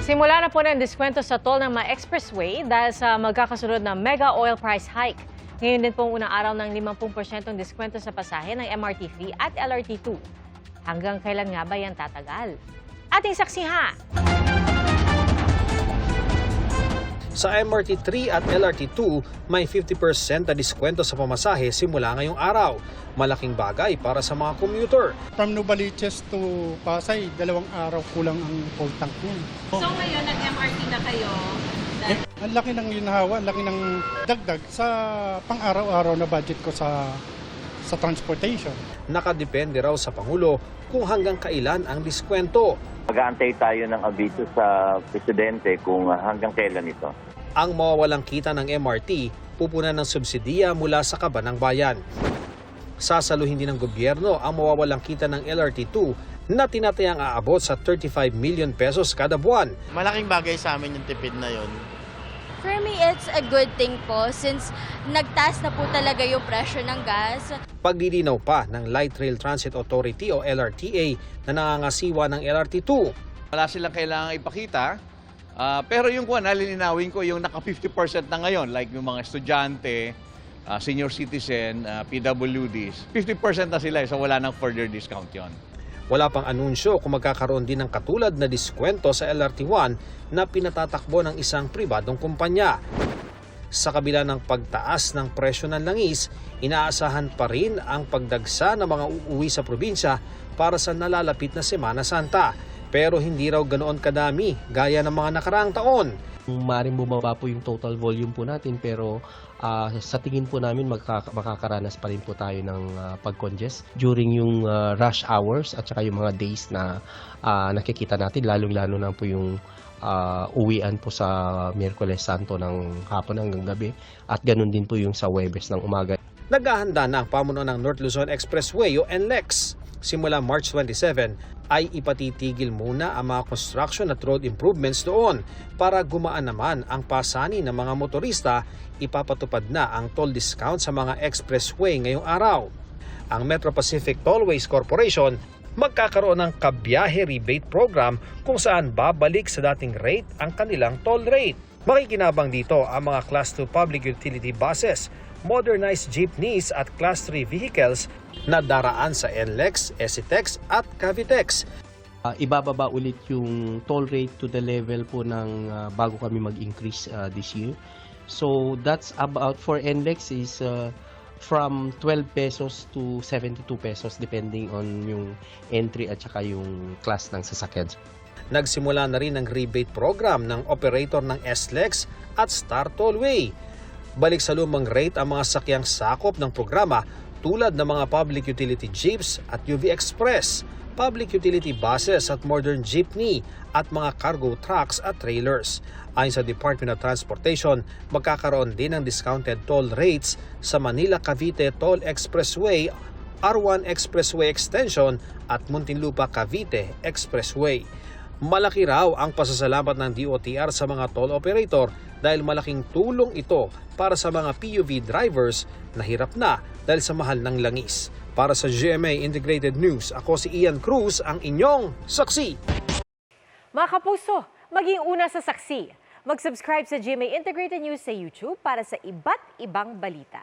Simula na po ng diskwento sa toll ng mga expressway dahil sa magkakasunod na mega oil price hike. Ngayon din pong unang araw ng 50% diskwento sa pasahe ng MRT3 at LRT2. Hanggang kailan nga ba yan tatagal? Ating saksihan! Sa MRT3 at LRT2, may 50% na diskwento sa pamasahe simula ngayong araw. Malaking bagay para sa mga commuter. From Novaliches to Pasay, 2 araw kulang ang full tank niya. So ngayon, nag-MRT na kayo? Ang laki ng ginhawa, ang laki ng dagdag sa pang-araw-araw na budget ko sa transportation. Nakadepende raw sa Pangulo kung hanggang kailan ang diskwento. Mag-aantay tayo ng abiso sa Presidente kung hanggang kailan ito. Ang mawawalang kita ng MRT, pupunan ng subsidiya mula sa kaban ng bayan. Sasaluhin din ng gobyerno ang mawawalang kita ng LRT2 na tinatayang aabot sa 35 million pesos kada buwan. Malaking bagay sa amin yung tipid na yon. For me, it's a good thing po since nagtaas na po talaga yung presyo ng gas. Paglilinaw pa ng Light Rail Transit Authority o LRTA na nangangasiwa ng LRT2. Wala silang kailangang ipakita, pero yung nalilinawin ko yung naka 50% na ngayon, like yung mga estudyante, senior citizen, PWDs, 50% na sila, so wala nang further discount yon. Wala pang anunsyo kung magkakaroon din ng katulad na diskwento sa LRT1 na pinatatakbo ng isang pribadong kumpanya. Sa kabila ng pagtaas ng presyo ng langis, inaasahan pa rin ang pagdagsa ng mga uuwi sa probinsya para sa nalalapit na Semana Santa. Pero hindi raw ganoon kadami gaya ng mga nakaraang taon. Maaaring bumaba po yung total volume po natin pero sa tingin po namin makakaranas pa rin po tayo ng pag-congest during yung rush hours at saka yung mga days na nakikita natin, lalong-lalo na po yung uwian po sa Miyerkules Santo ng hapon hanggang gabi at ganun din po yung sa Huwebes ng umaga. Naghahanda na ang pamunuan ng North Luzon Expressway o NLEX. Simula March 27 ay ipatitigil muna ang mga construction at road improvements doon para gumaan naman ang pasani ng mga motorista. Ipapatupad na ang toll discount sa mga expressway ngayong araw. Ang Metro Pacific Tollways Corporation magkakaroon ng kabiyahe rebate program kung saan babalik sa dating rate ang kanilang toll rate. Makikinabang dito ang mga Class 2 public utility buses, modernized jeepneys at Class 3 vehicles na daraan sa NLEX, SCTEX at Cavitex. Ibababa ulit yung toll rate to the level po ng bago kami mag-increase this year. So that's about for NLEX is from 12 pesos to 72 pesos depending on yung entry at saka yung class ng sasakyan. Nagsimula na rin ang rebate program ng operator ng SLEX at Star Tollway. Balik sa lumang rate ang mga sakyang sakop ng programa tulad ng mga public utility jeeps at UV Express, public utility buses at modern jeepney at mga cargo trucks at trailers. Ayon sa Department of Transportation, magkakaroon din ng discounted toll rates sa Manila-Cavite Toll Expressway, R1 Expressway Extension at Muntinlupa-Cavite Expressway. Malaki raw ang pasasalamat ng DOTR sa mga toll operator dahil malaking tulong ito para sa mga PUV drivers na hirap na dahil sa mahal ng langis. Para sa GMA Integrated News, ako si Ian Cruz, ang inyong saksi. Mga kapuso, maging una sa saksi. Mag-subscribe sa GMA Integrated News sa YouTube para sa iba't ibang balita.